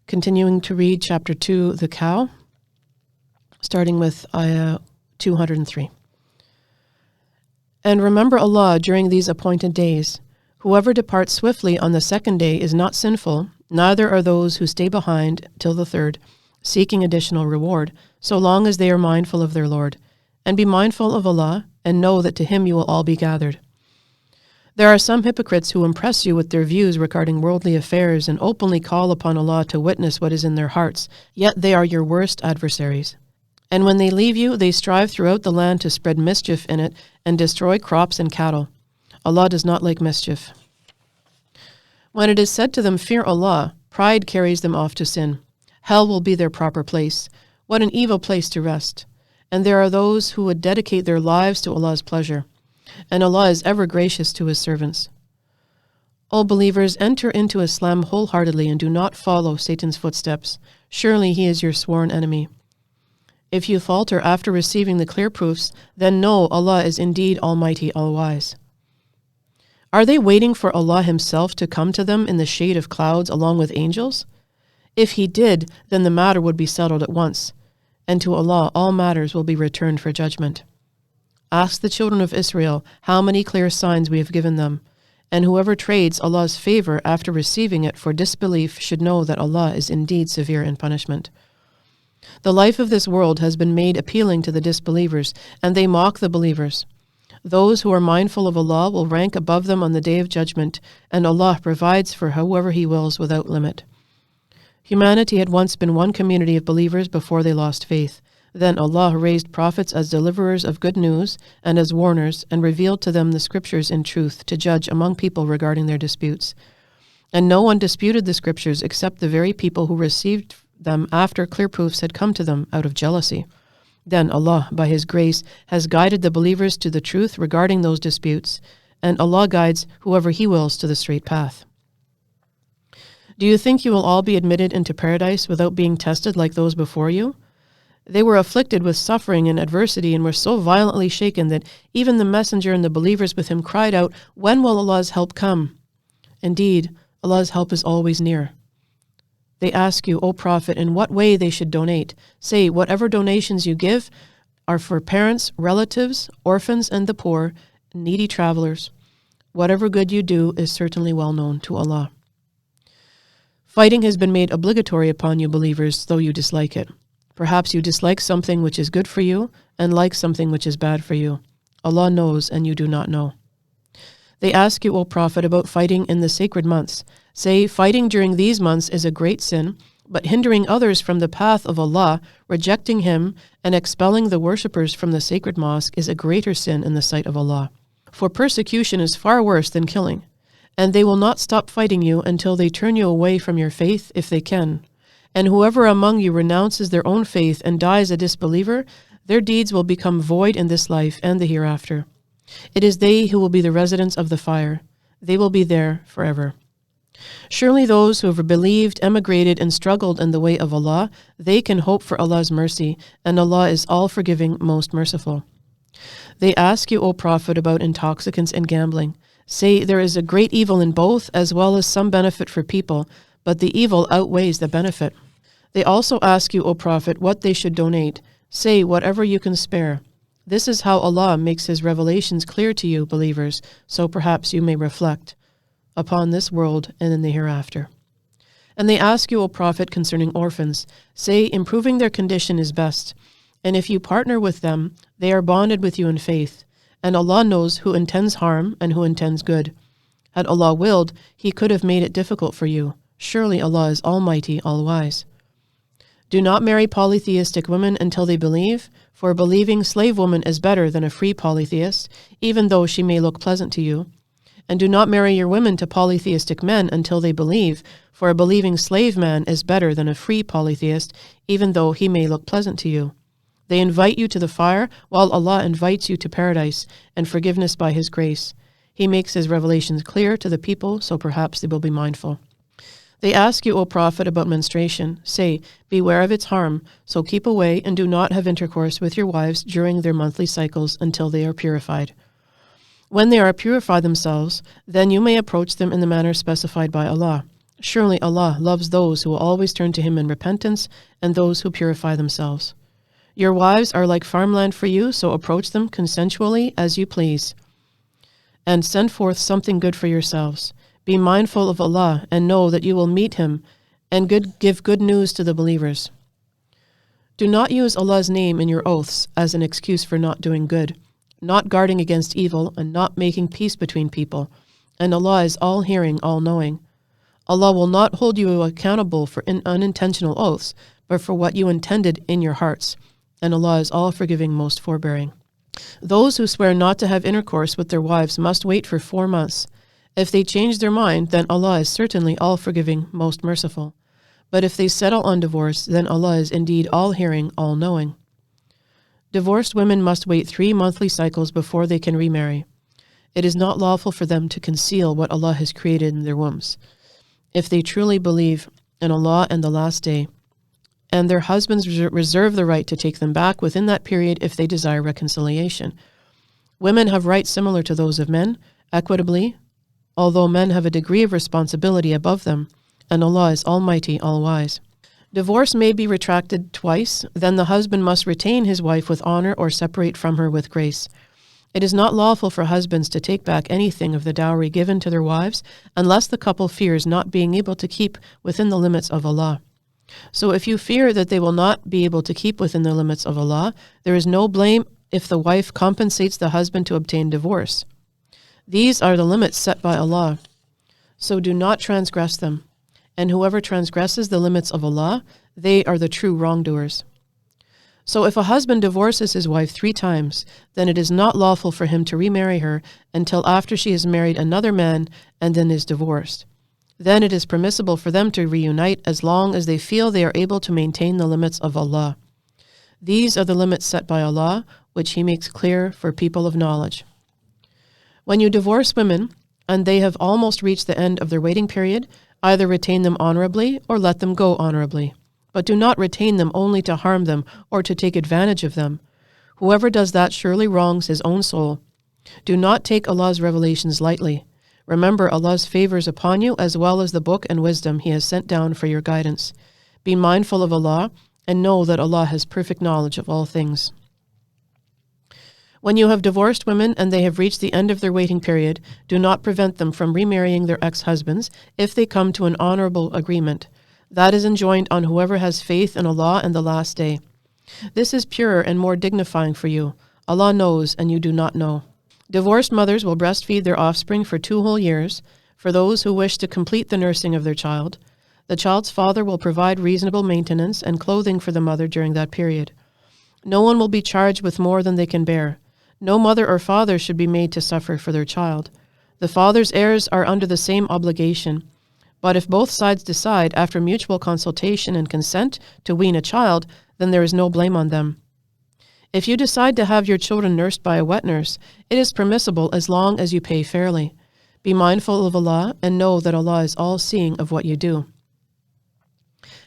Continuing to read chapter 2, the cow, starting with ayah 203. And remember Allah during these appointed days. Whoever departs swiftly on the second day is not sinful, neither are those who stay behind till the third, seeking additional reward, so long as they are mindful of their Lord. And be mindful of Allah, and know that to Him you will all be gathered. There are some hypocrites who impress you with their views regarding worldly affairs and openly call upon Allah to witness what is in their hearts, yet they are your worst adversaries. And when they leave you, they strive throughout the land to spread mischief in it and destroy crops and cattle. Allah does not like mischief. When it is said to them, fear Allah, pride carries them off to sin. Hell will be their proper place. What an evil place to rest. And there are those who would dedicate their lives to Allah's pleasure. And Allah is ever gracious to His servants. O believers, enter into Islam wholeheartedly and do not follow Satan's footsteps. Surely he is your sworn enemy. If you falter after receiving the clear proofs, then know Allah is indeed Almighty, All-Wise. Are they waiting for Allah Himself to come to them in the shade of clouds along with angels? If He did, then the matter would be settled at once, and to Allah all matters will be returned for judgment. Ask the children of Israel how many clear signs we have given them, and whoever trades Allah's favor after receiving it for disbelief should know that Allah is indeed severe in punishment. The life of this world has been made appealing to the disbelievers, and they mock the believers. Those who are mindful of Allah will rank above them on the Day of Judgment, and Allah provides for whoever He wills without limit. Humanity had once been one community of believers before they lost faith. Then Allah raised prophets as deliverers of good news and as warners, and revealed to them the scriptures in truth to judge among people regarding their disputes. And no one disputed the scriptures except the very people who received them after clear proofs had come to them out of jealousy. Then Allah, by His grace, has guided the believers to the truth regarding those disputes, and Allah guides whoever He wills to the straight path. Do you think you will all be admitted into paradise without being tested like those before you? They were afflicted with suffering and adversity and were so violently shaken that even the messenger and the believers with him cried out, when will Allah's help come? Indeed, Allah's help is always near. They ask you, O Prophet, in what way they should donate. Say, whatever donations you give are for parents, relatives, orphans, and the poor, needy travelers. Whatever good you do is certainly well known to Allah. Fighting has been made obligatory upon you believers, though you dislike it. Perhaps you dislike something which is good for you and like something which is bad for you. Allah knows and you do not know. They ask you, O Prophet, about fighting in the sacred months. Say, fighting during these months is a great sin, but hindering others from the path of Allah, rejecting Him, and expelling the worshippers from the sacred mosque is a greater sin in the sight of Allah. For persecution is far worse than killing, and they will not stop fighting you until they turn you away from your faith if they can. And whoever among you renounces their own faith and dies a disbeliever, their deeds will become void in this life and the hereafter. It is they who will be the residents of the fire. They will be there forever. Surely those who have believed, emigrated, and struggled in the way of Allah, they can hope for Allah's mercy, and Allah is all-forgiving, most merciful. They ask you, O Prophet, about intoxicants and gambling. Say, there is a great evil in both, as well as some benefit for people, but the evil outweighs the benefit. They also ask you, O Prophet, what they should donate. Say, whatever you can spare. This is how Allah makes His revelations clear to you, believers, so perhaps you may reflect upon this world and in the hereafter. And they ask you, O Prophet, concerning orphans. Say, improving their condition is best. And if you partner with them, they are bonded with you in faith. And Allah knows who intends harm and who intends good. Had Allah willed, He could have made it difficult for you. Surely Allah is Almighty, All-Wise. Do not marry polytheistic women until they believe, for a believing slave woman is better than a free polytheist, even though she may look pleasant to you. And do not marry your women to polytheistic men until they believe, for a believing slave man is better than a free polytheist, even though he may look pleasant to you. They invite you to the fire, while Allah invites you to paradise and forgiveness by His grace. He makes His revelations clear to the people, so perhaps they will be mindful. They ask you, O Prophet, about menstruation. Say, beware of its harm, so keep away and do not have intercourse with your wives during their monthly cycles until they are purified. When they are purified themselves, then you may approach them in the manner specified by Allah. Surely Allah loves those who will always turn to Him in repentance and those who purify themselves. Your wives are like farmland for you, so approach them consensually as you please. And send forth something good for yourselves. Be mindful of Allah and know that you will meet Him, and give good news to the believers. Do not use Allah's name in your oaths as an excuse for not doing good, not guarding against evil, and not making peace between people. And Allah is all-hearing, all-knowing. Allah will not hold you accountable for unintentional oaths, but for what you intended in your hearts. And Allah is all-forgiving, most forbearing. Those who swear not to have intercourse with their wives must wait for 4 months. If they change their mind, then Allah is certainly all-forgiving, most merciful. But if they settle on divorce, then Allah is indeed all-hearing, all-knowing. Divorced women must wait 3 monthly cycles before they can remarry. It is not lawful for them to conceal what Allah has created in their wombs, if they truly believe in Allah and the last day, and their husbands reserve the right to take them back within that period if they desire reconciliation. Women have rights similar to those of men, equitably, although men have a degree of responsibility above them, and Allah is almighty, all-wise. Divorce may be retracted twice, then the husband must retain his wife with honor or separate from her with grace. It is not lawful for husbands to take back anything of the dowry given to their wives unless the couple fears not being able to keep within the limits of Allah. So if you fear that they will not be able to keep within the limits of Allah, there is no blame if the wife compensates the husband to obtain divorce. These are the limits set by Allah, so do not transgress them. And whoever transgresses the limits of Allah, they are the true wrongdoers. So if a husband divorces his wife 3 times, then it is not lawful for him to remarry her until after she has married another man and then is divorced. Then it is permissible for them to reunite as long as they feel they are able to maintain the limits of Allah. These are the limits set by Allah, which He makes clear for people of knowledge. When you divorce women, and they have almost reached the end of their waiting period, either retain them honorably or let them go honorably. But do not retain them only to harm them or to take advantage of them. Whoever does that surely wrongs his own soul. Do not take Allah's revelations lightly. Remember Allah's favors upon you as well as the book and wisdom He has sent down for your guidance. Be mindful of Allah and know that Allah has perfect knowledge of all things. When you have divorced women and they have reached the end of their waiting period, do not prevent them from remarrying their ex-husbands if they come to an honorable agreement. That is enjoined on whoever has faith in Allah and the last day. This is purer and more dignifying for you. Allah knows and you do not know. Divorced mothers will breastfeed their offspring for 2 whole years. For those who wish to complete the nursing of their child, the child's father will provide reasonable maintenance and clothing for the mother during that period. No one will be charged with more than they can bear. No mother or father should be made to suffer for their child. The father's heirs are under the same obligation. But if both sides decide, after mutual consultation and consent, to wean a child, then there is no blame on them. If you decide to have your children nursed by a wet nurse, it is permissible as long as you pay fairly. Be mindful of Allah and know that Allah is all-seeing of what you do.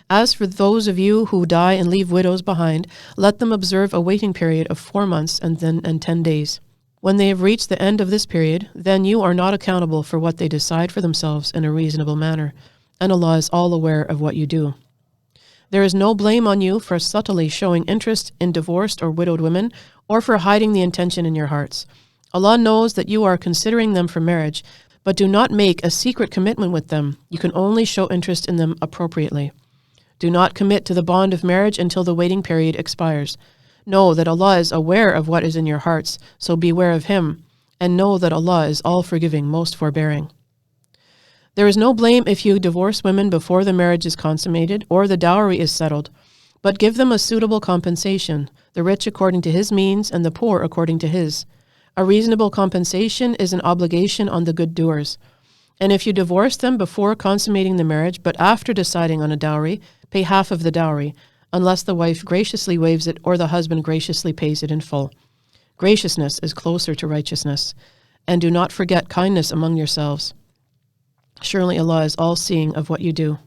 As for those of you who die and leave widows behind, let them observe a waiting period of 4 months and 10 days. When they have reached the end of this period, then you are not accountable for what they decide for themselves in a reasonable manner, and Allah is all aware of what you do. There is no blame on you for subtly showing interest in divorced or widowed women, or for hiding the intention in your hearts. Allah knows that you are considering them for marriage, but do not make a secret commitment with them. You can only show interest in them appropriately. Do not commit to the bond of marriage until the waiting period expires. Know that Allah is aware of what is in your hearts, so beware of Him, and know that Allah is all-forgiving, most forbearing. There is no blame if you divorce women before the marriage is consummated or the dowry is settled, but give them a suitable compensation, the rich according to his means and the poor according to his. A reasonable compensation is an obligation on the good doers. And if you divorce them before consummating the marriage, but after deciding on a dowry, pay half of the dowry, unless the wife graciously waives it or the husband graciously pays it in full. Graciousness is closer to righteousness. And do not forget kindness among yourselves. Surely Allah is all-seeing of what you do.